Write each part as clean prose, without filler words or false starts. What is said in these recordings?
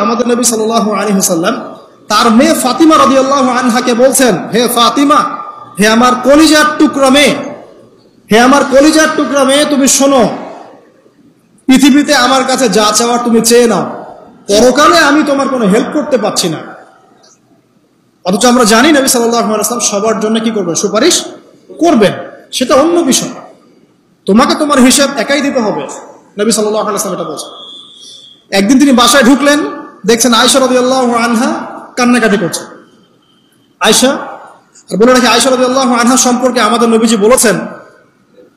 আমাদের নবী সাল্লাল্লাহু আলাইহি ওয়াসাল্লাম তার মেয়ে ফাতিমা রাদিয়াল্লাহু আনহাকে বলছেন, হে ফাতিমা, হে আমার কলিজার টুকরা মেয়ে, হে আমার কলিজার টুকরা মেয়ে, তুমি শোনো, পৃথিবীতে আমার কাছে যা চাওয়ার তুমি চেয়ে নাও, পরকালে আমি তোমার কোনো হেল্প করতে পারছি না। অথচ আমরা জানি নবী সাল্লাল্লাহু আলাইহি ওয়াসাল্লাম সবার জন্য কি করবেন? সুপারিশ করবেন, সেটা অন্য বিষয়। তোমাকে তোমার হিসাব একাই দিতে হবে, নবী সাল্লাল্লাহু আলাইহি ওয়াসাল্লাম এটা বলছেন। একদিন তিনি বাসায় ঢুকলেন, দেখছেন আয়েশা রাদিয়াল্লাহু আনহা কান্নাকাটি করছে। আয়েশা, আর বলে রাখি, আয়েশা রাদিয়াল্লাহু আনহা সম্পর্কে আমাদের নবীজি বলেছেন,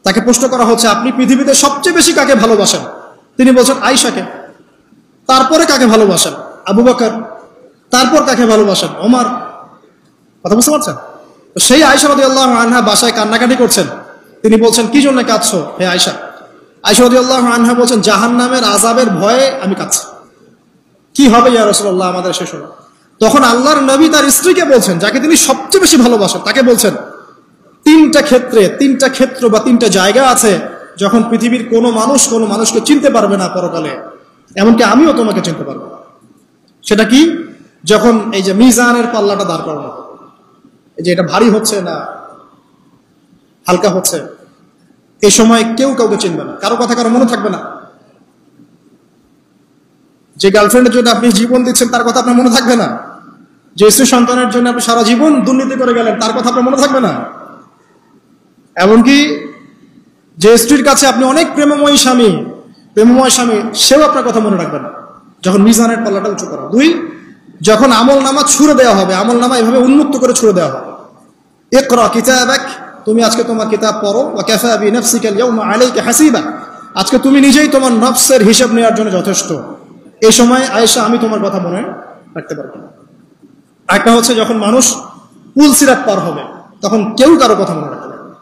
তাকে প্রশ্ন করা হচ্ছে আপনি পৃথিবীতে সবচেয়ে বেশি কাকে ভালোবাসেন? তিনি বলছেন আয়েশাকে। তারপরে কাকে ভালোবাসেন? আবু বকর। তারপর কাকে ভালোবাসেন? ওমর। কথা বুঝতে পারছেন? তো সেই আয়েশা রাদিয়াল্লাহু আনহা বাসায় কান্নাকাটি করছেন। তিনি বলছেন, কি জন্য কাঁদছো হে আয়েশা? আয়েশা রাদিয়াল্লাহু আনহা বলছেন, জাহান্নামের আযাবের ভয়ে আমি কাঁদছি। কি হবে ইয়া রাসূলুল্লাহ আমাদের শেষ হলো? তখন আল্লাহর নবী তার স্ত্রীকে বলছেন, যাকে তিনি সবচেয়ে বেশি ভালোবাসেন, তাকে বলছেন, তিনটা ক্ষেত্র বা তিনটা জায়গা আছে যখন পৃথিবীর কোনো মানুষকে চিনতে পারবে না পরকালে, এমনকি আমিও তোমাকে চিনতে পারবো না। সেটা কি? যখন এই যে মিজানের পাল্লাটা দাঁড় করানো, এই যে এটা ভারী হচ্ছে না হালকা হচ্ছে, এই সময় কেউ কাউকে চিনবে না, কারো কথা কারো মনে থাকবে না। যে গার্লফ্রেন্ডের জন্য আপনি জীবন দিচ্ছেন তার কথা আপনার মনে থাকবে না। যে স্ত্রী সন্তানের জন্য আপনি সারা জীবন দুর্নীতি করে গেলেন তার কথা আপনার মনে থাকবে না। এমনকি যে স্ত্রীর কাছে আপনি অনেক প্রেমময় স্বামী, সেও আপনার কথা মনে রাখবে না যখন মিজানের পাল্লাটা উঁচু করা। দুই, যখন আমল নামা ছুড়ে দেওয়া হবে, আমল নামা এভাবে উন্মুক্ত করে ছুড়ে দেওয়া হবে, ইকরা কিতাবাক, তুমি আজকে তোমার কিতাব পড়ো, ওয়া কাফা বিনাফসিকা আল-ইয়াওমা আলাইকা হাসিবা, আজকে তুমি নিজেই তোমার নফসের হিসাব নেওয়ার জন্য যথেষ্ট। এই সময় আয়েশা আমি তোমার কথা মনে রাখতে পারবো না। একটা হচ্ছে যখন মানুষ পুল সিরাত পার হবে, তখন কেউ কারো কথা মনে রাখতে পারবে না।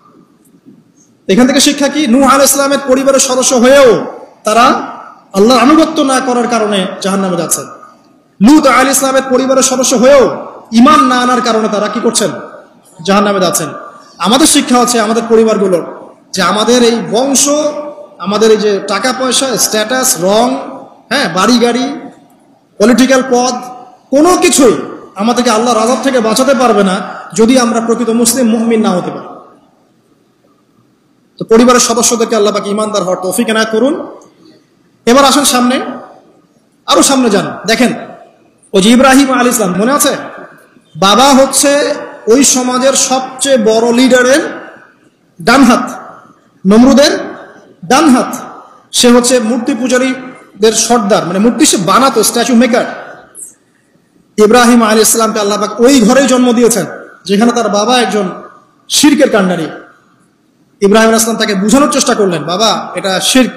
এখান থেকে শিক্ষা কি? নূহ আলাইহিস সালামের পরিবারের সদস্য হয়েও তারা আল্লাহর আনুগত্য না করার কারণে জাহান্নামে যাচ্ছেন। লূত আলাইহিস সালামের পরিবারের সদস্য হয়েও ঈমান না আনার কারণে তারা কি করছেন? জাহান্নামে যাচ্ছেন। আমাদের শিক্ষা হচ্ছে আমাদের পরিবারগুলোর, যে আমাদের এই বংশ, আমাদের এই যে টাকা পয়সা, স্ট্যাটাস, রং, হ্যাঁ, বাড়ি গাড়ি, পলিটিক্যাল পদ, কোনো কিছুই আমাদেরকে আল্লাহর আযাব থেকে বাঁচাতে পারবে না যদি আমরা প্রকৃত মুসলিম মুমিন না হতে পারি। তো পরিবারের সদস্যদেরকে আল্লাহ পাক ঈমানদার হওয়ার তৌফিক এনায়েত করুন। এবার আসেন সামনে, আরো সামনে যান, দেখেন ওই যে ইব্রাহিম আলাইহিস সালাম, মনে আছে? বাবা হচ্ছে ওই সমাজের সবচেয়ে বড় লিডারের ডান হাত, নমরুদের ডান হাত। সে হচ্ছে মূর্তি পূজারীদের সর্দার, মানে মূর্তি সে বানাতো, স্ট্যাচু মেকার। ইব্রাহিম আলাইহিস সালামকে আল্লাহ পাক ওই ঘরেই জন্ম দিয়েছেন যেখানে তার বাবা একজন শিরকের কাণ্ডারী। ইব্রাহিম আলাইহিস সালাম তাকে বোঝানোর চেষ্টা করলেন, বাবা এটা শিরক,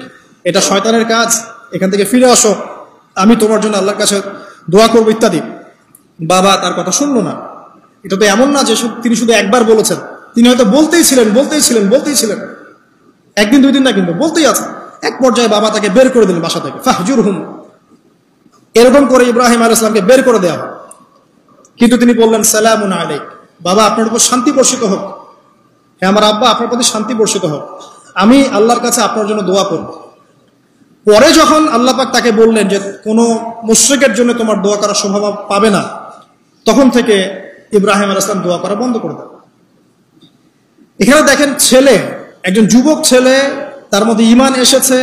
এটা শয়তানের কাজ, এখান থেকে ফিরে আসো, আমি তোমার জন্য আল্লাহর কাছে দোয়া করবো ইত্যাদি। বাবা তার কথা শুনলো না। এটা তো এমন না যে তিনি শুধু একবার বলেছেন, তিনি হয়তো বলতেই ছিলেন, একদিন দুই দিন না, কিন্তু বলতেই আছে। এক পর্যায়ে বাবা তাকে বের করে দিলেন বাসা থেকে, ফাহজুরহুম, এরকম করে ইব্রাহিম আলাইহিস সালামকে বের করে দেওয়া হয়। কিন্তু তিনি বললেন, সালামুন আলাইক, বাবা আপনার উপর শান্তি বর্ষিত হোক, হ্যাঁ আমার আব্বা আপনার প্রতি শান্তি বর্ষিত হোক, আমি আল্লাহর কাছে আপনার জন্য দোয়া করব। পরে যখন আল্লাহ পাক তাকে বললেন যে কোনো মুশরিকের জন্য তোমার দোয়া করার সম্ভাবনা পাবে না, তখন থেকে ইব্রাহিম আলাইহিস সালাম দোয়া করা বন্ধ করে দেন। এখানে দেখেন, ছেলে, একজন যুবক ছেলে, তার মধ্যে ঈমান এসেছে,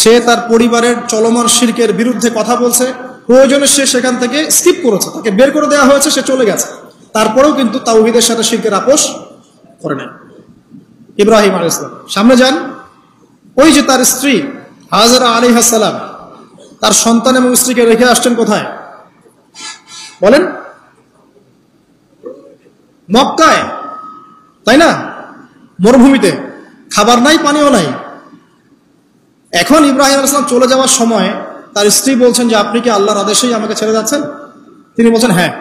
সে তার পরিবারের চলমান শিরকের বিরুদ্ধে কথা বলছে, প্রয়োজনে সে সেখান থেকে স্কিপ করেছে, তাকে বের করে দেওয়া হয়েছে, সে চলে গেছে, তারপরেও কিন্তু তাওহীদের সাথে শিরকের আপোষ করে নেয় ইব্রাহিম আলাইহিস সালাম। সামনে যান, ওই যে তার স্ত্রী হাজেরা আলাইহিস সালাম তার সন্তান এবং স্ত্রীকে রেখে আসছেন কোথায় বলেন? মক্কায়, তাই না? মরুভূমিতে, খাবার নাই, পানিও নাই। এখন ইব্রাহিম আলাইহিস সালাম চলে যাওয়ার সময় তার স্ত্রী বলছেন যে আপনি কি আল্লাহর আদেশেই আমাকে ছেড়ে যাচ্ছেন? তিনি বলছেন হ্যাঁ।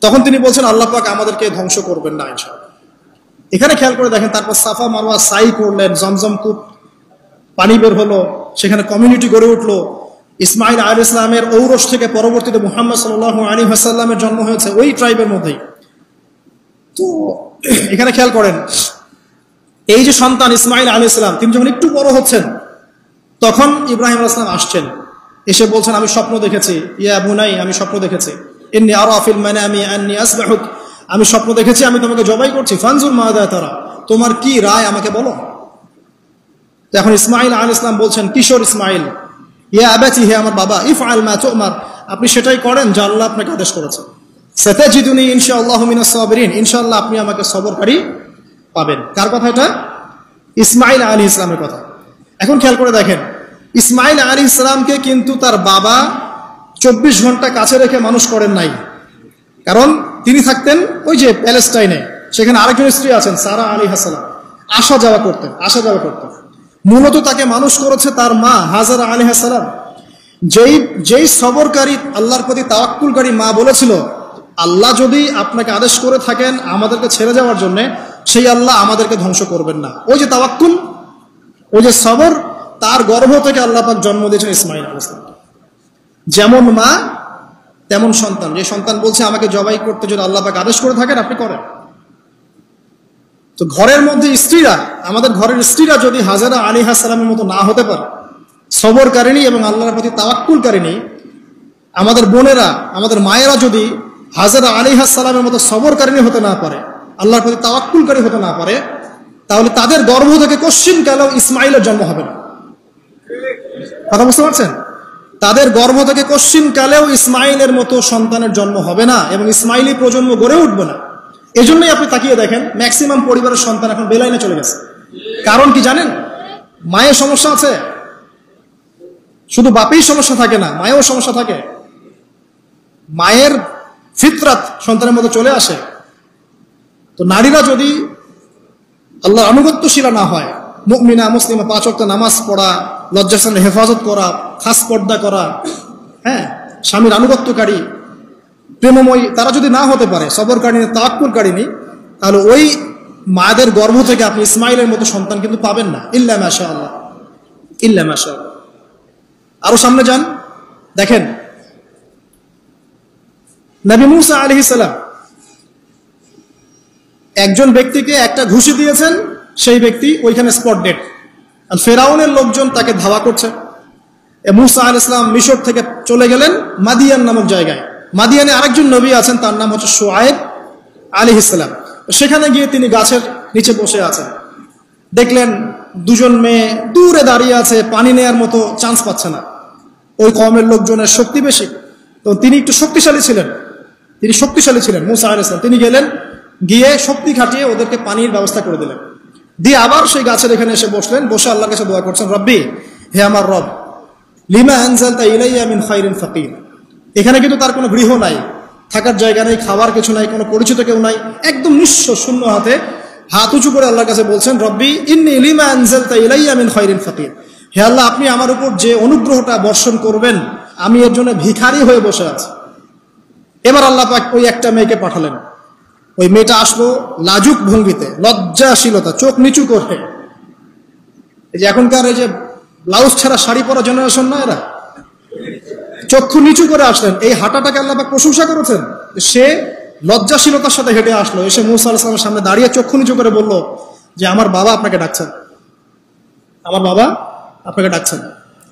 তখন তিনি বলছেন আল্লাহ পাক আমাদেরকে ধ্বংস করবেন না ইনশাআল্লাহ। এখানে খেয়াল করে দেখেন, তারপর সাফা মারওয়া সাই করলেন, জমজম কূপ পানি বের হলো, সেখানে কমিউনিটি গড়ে উঠলো। ইসমাইল আলাইহিস সালামের ঔরস থেকে পরবর্তীতে মুহাম্মদ সাল্লাল্লাহু আলাইহি ওয়াসাল্লামের জন্ম হয়েছে ওই ট্রাইবের মধ্যেই। তো এখানে খেয়াল করেন, এই যে সন্তান ইসমাইল আলাইহিস সালাম, তিনি যখন একটু বড় হচ্ছেন তখন ইব্রাহিম আলাইহিস সালাম আসছেন। এসে বলছেন আমি স্বপ্ন দেখেছি, ইয়া বুনাই আমি স্বপ্ন দেখেছি, ইন্নী আরা ফিল মানামি আন্নী আসবাহুক, আমি স্বপ্ন দেখেছি আমি তোমাকে জবাই করছি, ফানজুর মাদা তারা, তোমার কি রায় আমাকে বলো। তো এখন ইসমাইল আলাইহিস সালাম বলছেন, কিশোর ইসমাইল, ইয়া আবাতি, হে আমার বাবা, ইফআল মা তুমার, আপনি সেটাই করেন যা আল্লাহ আপনাকে আদেশ করেছেন। সাতাজিদুনি ইনশাআল্লাহু মিনাস সাবিরিন, ইনশাআল্লাহ আপনি আমাকে সবরকারী পাবেন। কার কথা এটা? ইসমাইল আলাইহিস সালামের কথা। এখন খেয়াল করে দেখেন, ইসমাইল আলাইহিস সালামকে কিন্তু তার বাবা 24 ঘন্টা কাছে রেখে মানুষ করেন নাই। কারণ তিনি থাকতেন ওই যে প্যালেস্টাইনে, সেখানে আরেকজন স্ত্রী আছেন সারা আলাইহিস সালাম, আসা যাওয়া করতেন। মূলত তাকে মানুষ করেছে তার মা হাজারা আলাইহিস সালাম, যেই সবরকারী আল্লাহর প্রতি তাওয়াক্কুলকারী মা বলেছিল, আল্লাহ যদি আপনাকে আদেশ করে থাকেন আমাদেরকে ছেড়ে যাওয়ার জন্য, সেই আল্লাহ আমাদেরকে ধ্বংস করবেন না। ওই যে তাওয়াক্কুল, ওই যে সবর, তার গর্ভ থেকে আল্লাহ পাক জন্ম দিয়েছেন ইসমাইল আলাইহিস সালাম। যেমন মা তেমন সন্তান, যে সন্তান বলছে আমাকে জবাই করতে যদি আল্লাহ পাক আদেশ করে থাকেন আপনি করেন। তো ঘরের মধ্যে স্ত্রীরা, আমাদের ঘরের স্ত্রীরা যদি হাজারা আলাইহিস সালামের মতো না হতে পারে, সবরকারিণী এবং আল্লাহর প্রতি তাওয়াক্কুলকারিণী, আমাদের বোনেরা, আমাদের মায়েরা যদি হাজারা আলাইহিস সালামের মতো সবরকারিণী হতে না পারে, আল্লাহর প্রতি তাওয়াক্কুলকারী হতে না পারে, তাহলে তাদের গর্ভ থেকে কোশ্চিন কালেও ইসমাইলের জন্ম হবে না। কথা বুঝতে পারছেন? তাদের গর্ভ থেকে কোশ্চিন কালেও ইসমাইলের মতো সন্তানের জন্ম হবে না এবং ইসমাইলি প্রজন্ম গড়ে উঠবে না। এজন্যই আপনি তাকিয়ে দেখেন ম্যাক্সিমাম পরিবারের সন্তান এখন বেলাইনে চলে গেছে। কারণ কি জানেন? মায়ের সমস্যা আছে। শুধু বাপেই সমস্যা থাকে না, মায়েও সমস্যা থাকে। মায়ের ফিতরাত সন্তানের মধ্যে চলে আসে। তো নারীরা যদি আল্লাহর আনুগত্যশীলা না হয়, মুমিনা মুসলিমা, 5 ওয়াক্ত নামাজ পড়া, লজ্জাস্থানের হেফাজত করা, খাস পর্দা করা, হ্যাঁ, স্বামীর আনুগত্যকারী, প্রেমময়ী, তারা যদি না হতে পারে, সবরকারিণী, তাওয়াক্কুলকারিণী, তাহলে ওই মায়েদের গর্ভ থেকে আপনি ইসমাইলের মতো সন্তান কিন্তু পাবেন না। ইল্লা মাশাআল্লাহ, ইল্লা মাশাআল্লাহ। আরো সামনে যান, দেখেন নবী মুসা আলাইহিস সালাম একজন ব্যক্তিকে একটা ঘুষি দিয়েছেন, সেই ব্যক্তি ওইখানে স্পট ডেড। আর ফেরাউনের লোকজন তাকে ধাওয়া করছে। মুসা আলাইহিস সালাম মিশর থেকে চলে গেলেন মাদিয়ান নামক জায়গায়। মাদিয়ানে আরেকজন নবী আছেন, তার নাম হচ্ছে শুআয়ব আলাইহিস সালাম। সেখানে গিয়ে তিনি গাছের নিচে বসে আছেন। দেখলেন দুজন মেয়ে দূরে দাঁড়িয়ে আছে, পানি নেয়ার মতো চান্স পাচ্ছে না। ওই কওমের লোকজনের শক্তি বেশি, তো তিনি একটু শক্তিশালী ছিলেন মুসা আলাইহিস সালাম। তিনি গেলেন, গিয়ে শক্তি খাটিয়ে ওদেরকে পানির ব্যবস্থা করে দিলেন। দিয়ে আবার সেই গাছের এখানে এসে বসলেন, বসে আল্লাহর কাছে দোয়া করছেন, রব্বি, হে আমার রব, লিমা আনজালতা ইলাইয়া মিন খাইরিন ফাকির। এখানে কিন্তু তার কোনো গৃহ নাই, থাকার জায়গা নেই, খাবার কিছু নাই, কোনো পরিচিত কেউ নাই, একদম নিঃস্ব, শূন্য হাতে হাত উঁচু করে আল্লাহর কাছে বলছেন, রব্বি ইন্নী লিমা আনজালতা ইলাইয়া মিন খাইরিন ফাকির। হে আল্লাহ, আপনি আমার উপর যে অনুগ্রহটা বর্ষণ করবেন, আমি এর জন্য ভিখারি হয়ে বসে আছি। এবার আল্লাহ পাক ওই একটা মেয়েকে পাঠালেন। ওই মেয়েটা আসলো লাজুক ভঙ্গিতে, লজ্জাশীলতা, চোখ নিচু করে। এই যে এখনকার এই যে ব্লাউজ ছাড়া শাড়ি পরা জেনারেশন না, এরা চক্ষু নিচু করে আসলেন। এই হাঁটাটাকে আল্লাহ পাক প্রশংসা করেছেন। সে লজ্জাশীলতার সাথে হেঁটে আসলো, এসে মুসা আলাইহিস সালামের সামনে দাঁড়িয়ে চক্ষু নিচু করে বলল যে আমার বাবা আপনাকে ডাকছেন, আমার বাবা আপনাকে ডাকছেন।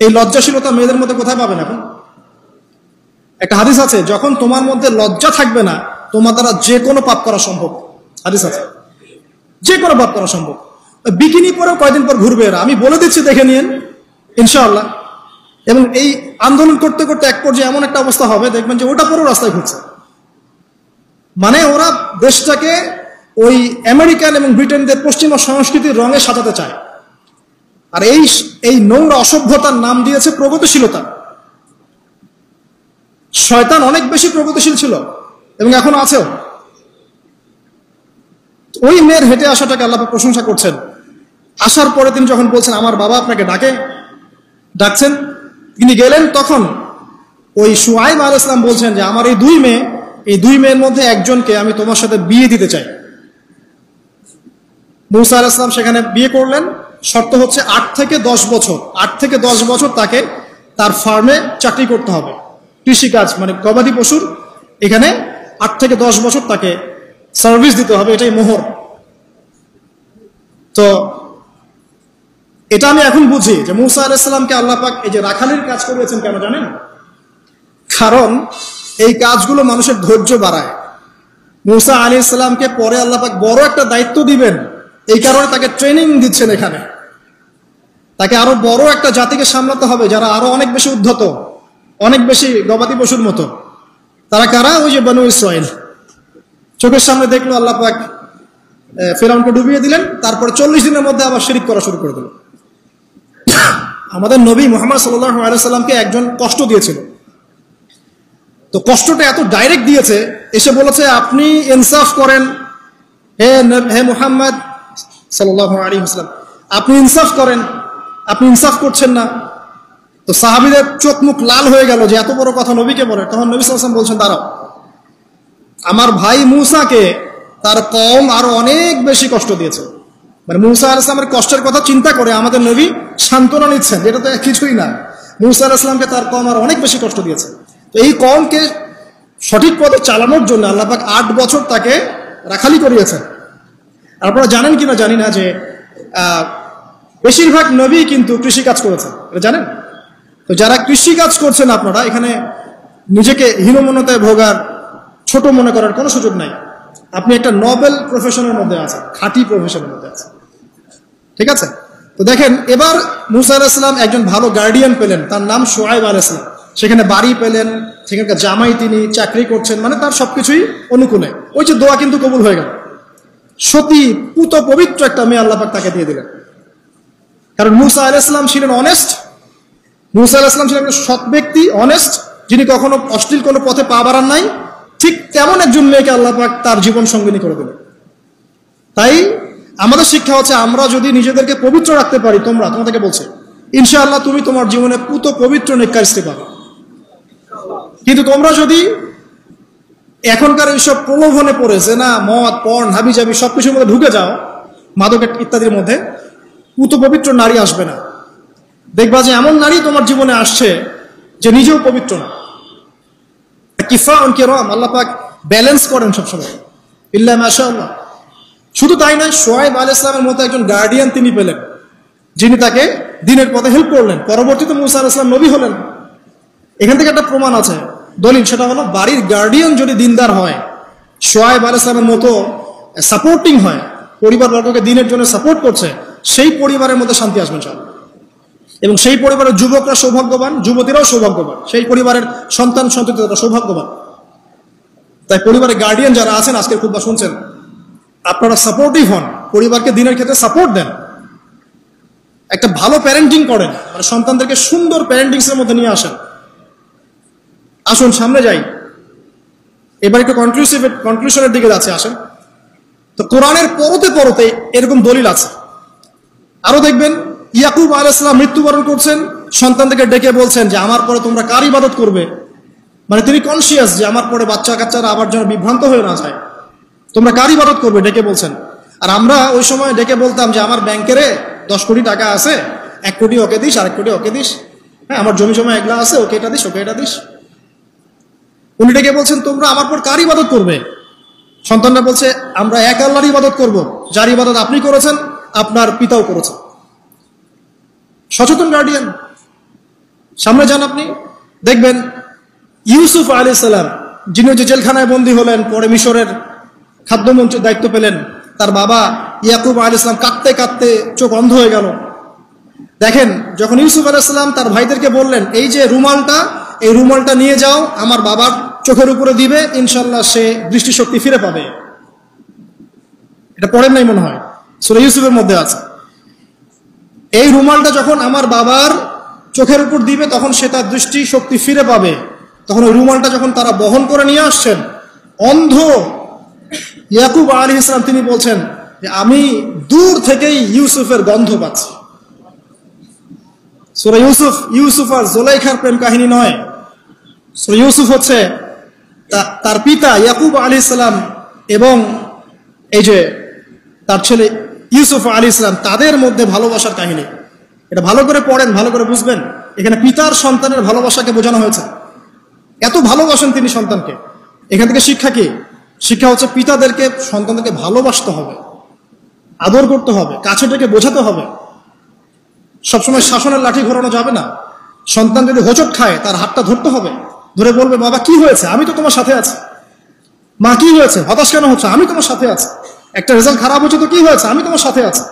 এই লজ্জাশীলতা মেয়েদের মধ্যে কোথায় পাবেন এখন? একটা হাদিস আছে, যখন তোমার মধ্যে লজ্জা থাকবে না, তোমার দ্বারা যে কোনো পাপ করা সম্ভব। হাদিস আছে, যে কোনো পাপ করা সম্ভব। বিকিনি পরেও কয়দিন পর ঘুরবে এরা, আমি বলে দিচ্ছি, দেখে নিন ইনশাআল্লাহ। এবং এই আন্দোলন করতে করতে এক পর্যায়ে এমন একটা অবস্থা হবে, দেখবেন যে ওটা পরেও রাস্তায় ঘুরছে। মানে ওরা দেশটাকে ওই আমেরিকান এবং ব্রিটেনদের পশ্চিমা সংস্কৃতির রঙে সাজাতে চায়। আর এই নোংরা অসভ্যতার নাম দিয়েছে প্রগতিশীলতা। শয়তান অনেক বেশি প্রগতিশীল ছিল এবং এখন আছেও। ওই মেয়ের হেঁটে আসাটাকে আল্লাহ প্রশংসা করছেন। আসার পরে তিনি যখন বলছেন আমার বাবা আপনাকে ডাকছেন, তিনি গেলেন, তখন ওই শুআয়ব আলাইহিস সালাম বলছেন যে আমার এই দুই মেয়ের মধ্যে একজনকে আমি তোমার সাথে বিয়ে দিতে চাই। মুসা আলাইহিস সালাম সেখানে বিয়ে করলেন। শর্ত হচ্ছে 8 থেকে 10 বছর তাকে তার ফার্মে চাকরি করতে হবে, কৃষিকাজ, মানে গবাদি পশুর এখানে 8 থেকে 10 বছর তাকে সার্ভিস দিতে হবে, এটাই মোহর। তো এটা আমি এখন বুঝি যে মূসা আলাইহিস সালামকে আল্লাহ পাক এই যে রাখালির কাজ করিয়েছেন কেন জানেন? কারণ এই কাজগুলো মানুষের ধৈর্য বাড়ায়। মূসা আলাইহিস সালামকে পরে আল্লাহ পাক বড় একটা দায়িত্ব দিবেন, এই কারণে তাকে ট্রেনিং দিচ্ছেন এখানে। তাকে আরো বড় একটা জাতিকে সামলাতে হবে যারা আরো অনেক বেশি উদ্ধত, অনেক বেশি গবাদি পশুর মতো। তারা কারা? ওই যে বনু ইসরাইল। চোখের সামনে দেখলো আল্লাহ পাক ফিরআউনকে ডুবিয়ে দিলেন, তারপর 40 দিনের মধ্যে আবার শিরক করা শুরু করে দিল। আমাদের নবী মুহাম্মদ সাল্লাল্লাহু আলাইহি সাল্লামকে একজন কষ্ট দিয়েছিল, তো কষ্টটা এত ডাইরেক্ট দিয়েছে, এসে বলেছে আপনি ইনসাফ করেন, হে মুহাম্মদ সাল্লাল্লাহু আলাইহি ওয়াসাল্লাম, আপনি ইনসাফ করেন, আপনি ইনসাফ করছেন না। তো সাহাবীদের চোখ মুখ লাল হয়ে গেল যে এত বড় কথা নবীকে বলে। তখন নবী সাল্লাল্লাহু আলাইহি ওয়াসাল্লাম বলছেন, দাঁড়াও, আমার ভাই মূসাকে তার কওম আরো অনেক বেশি কষ্ট দিয়েছে। মানে মূসা আলাইহিস সালামের কষ্টের কথা চিন্তা করে আমাদের নবী সান্ত্বনা নিচ্ছেন, যেটা তো কিছুই না। মূসা আলাইহিস সালামকে তার কওম আরো অনেক বেশি কষ্ট দিয়েছে। তো এই কওমকে সঠিক পথে চালানোর জন্য আল্লাহ পাক 8 বছর তাকে রাখালি করিয়েছেন। আপনারা জানেন কিনা জানি না যে বেশিরভাগ নবী কিন্তু কৃষিকাজ করেছেন, এটা জানেন? তো যারা কৃষিকাজ করছেন আপনারা এখানে নিজেকে হীনমন্যতায় ভোগার, ছোট মনে করার কোনো সুযোগ নাই। আপনি একটা নোবেল প্রফেশনের মধ্যে আছেন, খাঁটি প্রফেশনের মধ্যে আছেন, ঠিক আছে? তো দেখেন, এবার মূসা আলাইহিস সালাম একজন ভালো গার্ডিয়ান পেলেন, তার নাম শুআয়ব আলাইহিস সালাম। সেখানে বাড়ি পেলেন, সেখানকার জামাই, তিনি চাকরি করছেন, মানে তার সবকিছুই অনুকূলে। ওই যে দোয়া কিন্তু কবুল হয়ে গেল। সতী পুত পবিত্র একটা মেয়ে আল্লাহ পাক তাকে দিয়ে দিলেন। কারণ মূসা আলাইহিস সালাম ছিলেন অনেস্ট, মূসা আলাইহিস সালাম ছিলেন একটা সৎ ব্যক্তি, অনেস্ট, যিনি কখনো অশ্লীল কোনো পথে পা বাড়ান নাই। ঠিক তেমন একজন মেয়েকে আল্লাহ পাক তার জীবন সঙ্গিনী করে দিলেন। তাই আমাদের শিক্ষা হচ্ছে, আমরা যদি নিজেদেরকে পবিত্র রাখতে পারি, তোমাদেরকে বলছে ইনশাআল্লাহ তুমি তোমার জীবনে পুত পবিত্র নেককার স্ত্রী পাবে। কিন্তু তোমরা যদি এখনকার এইসব প্রলোভনে পড়ে জেনা, মদ, পর্ন, হাবিজাবি সবকিছুর মধ্যে ঢুকে যাও, মাদক ইত্যাদির মধ্যে, পুত পবিত্র নারী আসবে না। দেখবা যে এমন নারী তোমার জীবনে আসছে যে নিজেও পবিত্র না। কিফাউন কিরাম, আল্লাহ পাক ব্যালেন্স করেন সবসময়, ইল্লা মাশাআল্লাহ। শুধু তাই নয়, শুআয়ব আলাইহিস সালামের মতো একজন গার্ডিয়ান তিনি পেলেন, যিনি তাকে দ্বীনের পথে হেল্প করলেন। পরবর্তীতে মূসা আলাইহিস সালাম নবী হলেন। এখান থেকে একটা প্রমাণ আছে, দলিল, সেটা হলো বাড়ির গার্ডিয়ান যদি দিনদার হয়, শুআয়ব আলাইহিস সালামের মতো সাপোর্টিং হয়, পরিবারবর্গকে দ্বীনের জন্য সাপোর্ট করছে, সেই পরিবারের মধ্যে শান্তি আসবে ইনশাআল্লাহ। এবং সেই পরিবারের যুবকরা সৌভাগ্যবান, যুবতীরাও সৌভাগ্যবান, সেই পরিবারের সন্তান সন্ততিরা সৌভাগ্যবান। তাই পরিবারের গার্ডিয়ান যারা আছেন, আজকের খুতবা শুনছেন, আপনারা সাপোর্টিভ হন, পরিবারকে দ্বীনের ক্ষেত্রে সাপোর্ট দেন, একটা ভালো প্যারেন্টিং করেন, মানে সন্তানদেরকে সুন্দর প্যারেন্টিংস এর মধ্যে নিয়ে আসেন। আসুন সামনে যাই, এবার একটু কনক্লুশনের দিকে যাচ্ছে, আসেন। তো কোরআনের পরতে পরতে এরকম দলিল আছে। আরো দেখবেন, ইয়াকুব আলাইহিস সালাম মৃত্যুবরণ করছেন, সন্তানদেরকে ডেকে বলছেন যে আমার পরে তোমরা কার ইবাদত করবে। মানে তিনি কনসিয়াস যে আমার পরে বাচ্চা কাচ্চারা আবার যেন বিভ্রান্ত হয়ে না যায়, তোমরা কার ইবাদত করবে, ডেকে বলছেন। আর আমরা ওই সময় ডেকে বলতাম যে আমার ব্যাংকেরে 10 কোটি টাকা আছে, 1 কোটি ওকে দিস, আর 1 কোটি ওকে দিস, হ্যাঁ আমার জমি জমা এগুলা আছে, ওকে এটা দিস, ওকে এটা দিস। উনি ডেকে বলছেন তোমরা আমার পর কার ইবাদত করবে। সন্তানরা বলছে আমরা এক আল্লাহর ইবাদত করব, যার ইবাদত আপনি করেছেন, আপনার পিতাও করেছেন। সচেতন গার্ডিয়ান। সামনে যান, আপনি দেখবেন ইউসুফ আলাইহিস সালাম, যিনি যে জেলখানায় বন্দী হলেন, পরে মিশরের খাদ্যমন্ত্রীর দায়িত্ব পেলেন, তার বাবা ইয়াকুব আলাইহিস সালাম কাঁদতে কাঁদতে চোখ অন্ধ হয়ে গেল। দেখেন, যখন ইউসুফ আলাইহিস সালাম তার ভাইদেরকে বললেন এই যে রুমালটা, এই রুমালটা নিয়ে যাও, আমার বাবার চোখের উপরে দিবে, ইনশাল্লাহ সে দৃষ্টিশক্তি ফিরে পাবে। এটা পড়েন নাই মনে হয়, সূরা ইউসুফের মধ্যে আছে। এই রুমালটা যখন আমার বাবার চোখের উপর দিবে, তখন সে তার দৃষ্টিশক্তি ফিরে পাবে। তখন ওই রুমালটা যখন তারা বহন করে নিয়ে আসছেন, অন্ধ ইয়াকুব আলাইহিস সালাম তিনি বলছেন যে আমি দূর থেকেই ইউসুফের গন্ধ পাচ্ছি। সূরা ইউসুফ আর জুলাইখার প্রেম কাহিনী নয়। সূরা ইউসুফ হচ্ছে তার পিতা ইয়াকুব আলাইহিস সালাম এবং এই যে তার ছেলে ইউসুফ আলাইহিস সালাম, তাদের মধ্যে ভালোবাসার কাহিনী। এটা ভালো করে পড়েন, ভালো করে বুঝবেন। এখানে পিতার সন্তানের ভালোবাসাকে বোঝানো হয়েছে। এত ভালোবাসেন তিনি সন্তানকে। এখান থেকে শিক্ষা কি? শিক্ষা হচ্ছে পিতাদেরকে, সন্তানদেরকে ভালোবাসতে হবে, আদর করতে হবে, কাছে থেকে বোঝাতে হবে। সবসময় শাসনের লাঠি ঘোরানো যাবে না। সন্তান যদি হোঁচট খায় তার হাতটা ধরতে হবে, ধরে বলবে বাবা কি হয়েছে, আমি তো তোমার সাথে আছি। মা কি হয়েছে, হতাশ কেন হচ্ছে, আমি তোমার সাথে আছি। একটা রেজাল্ট খারাপ হচ্ছে তো কি হয়েছে, আমি তোমার সাথে আছি।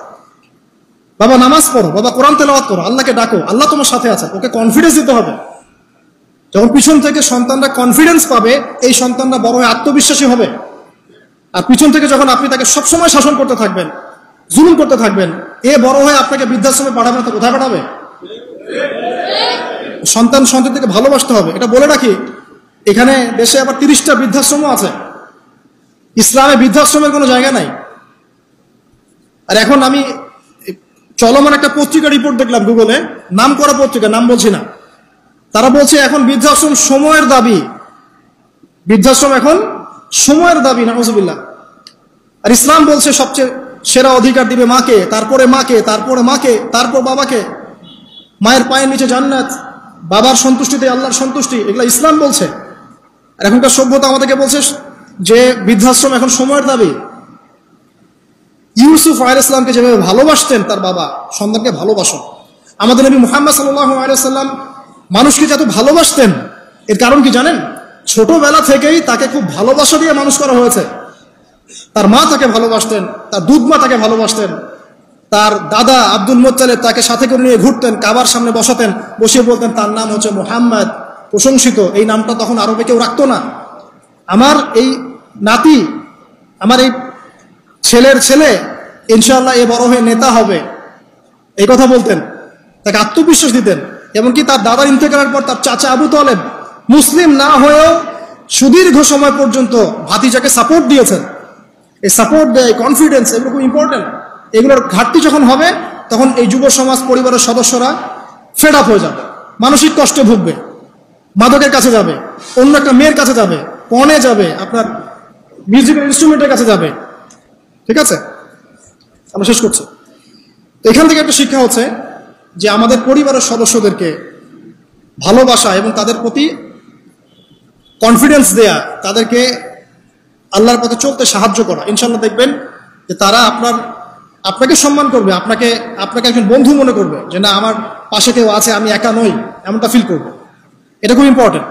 বাবা নামাজ পড়ো, বাবা কোরআন তেলাওয়াত করো, আল্লাহকে ডাকো, আল্লাহ তোমার সাথে আছে। ওকে কনফিডেন্স দিতে হবে। যখন পিছন থেকে সন্তানরা কনফিডেন্স পাবে, এই সন্তানরা বড় হয়ে আত্মবিশ্বাসী হবে। আর পিছন থেকে যখন আপনি তাকে সবসময় শাসন করতে থাকবেন, জুলুম করতে থাকবেন, এ বড় হয়ে আপনাকে বৃদ্ধাশ্রমে পাঠাবে না তো কোথায় পাঠাবে? সন্তানকে ভালোবাসতে হবে। এটা বলে রাখি, এখানে দেশে আবার 30টা বৃদ্ধাশ্রমও আছে। ইসলামে বৃদ্ধাশ্রমের কোনো জায়গা নাই। আর এখন আমি চলমান একটা পত্রিকা রিপোর্ট দেখলাম গুগলে, নাম করা পত্রিকা, নাম বলছি না। তারা বলছে এখন বৃদ্ধাশ্রম সময়ের দাবি, বৃদ্ধাশ্রম এখন সময়ের দাবি, নাউজুবিল্লাহ। আর ইসলাম বলছে সবচেয়ে সেরা অধিকার দিবে মাকে, তারপরে মাকে, তারপরে মাকে, তারপর বাবাকে। মায়ের পায়ের নিচে জান্নাত, বাবার সন্তুষ্টিতে আল্লাহর সন্তুষ্টি, এগুলো ইসলাম বলছে। আর এখনকার সভ্যতা আমাদেরকে বলছে যে বৃদ্ধাশ্রম এখন সময়ের দাবি। ইউসুফ আলাইহিস সালামকে যেভাবে ভালোবাসতেন তার বাবা, সন্তানকে ভালোবাসো। আমাদের নবী মুহাম্মদ সাল্লাল্লাহু আলাইহি সাল্লাম মানুষকে যত ভালোবাসতেন, এর কারণ কি জানেন? ছোটবেলা থেকেই তাকে খুব ভালোবাসা দিয়ে মানুষ করা হয়েছে। তার মা তাকে ভালোবাসতেন, তার দুধ মা তাকে ভালোবাসতেন, তার দাদা আব্দুল মুত্তালিব তাকে সাথে করে নিয়ে ঘুরতেন, কাবার সামনে বসাতেন, বসিয়ে বলতেন তার নাম হচ্ছে মুহাম্মদ, প্রশংসিত। এই নামটা তখন আরবে কেউ রাখতো না। আমার এই নাতি, আমার এই ছেলের ছেলে ইনশাআল্লাহ এ বড় হয়ে নেতা হবে, এই কথা বলতেন, তাকে আত্মবিশ্বাস দিতেন। এমনকি তার দাদার ইন্তেকালের পর তার চাচা আবু তালেব মুসলিম না হয়েও সুদীর্ঘ সময় পর্যন্ত ভাতিজাকে সাপোর্ট দিয়েছেন। এই সাপোর্ট দেয়, কনফিডেন্স, এগুলো খুব ইম্পর্টেন্ট। এগুলোর ঘাটতি যখন হবে তখন এই যুব সমাজ পরিবারের সদস্যরা ফেড আপ হয়ে যাবে, মানসিক কষ্টে ভুগবে, মাদকের কাছে যাবে, অন্য একটা মেয়ের কাছে যাবে, পণে যাবে, আপনার মিউজিক্যাল ইনস্ট্রুমেন্টের কাছে যাবে। ঠিক আছে, আমরা শেষ করছি। এখান থেকে একটা শিক্ষা হচ্ছে যে আমাদের পরিবারের সদস্যদেরকে ভালোবাসা এবং তাদের প্রতি কনফিডেন্স দেয়া, তাদেরকে আল্লাহর পথে চলতে সাহায্য করা। ইনশাআল্লাহ দেখবেন যে তারা আপনাকে সম্মান করবে, আপনাকে একজন বন্ধু মনে করবে, যে না আমার পাশে কেউ আছে, আমি একা নই, এমনটা ফিল করবে। এটা খুব ইম্পর্টেন্ট।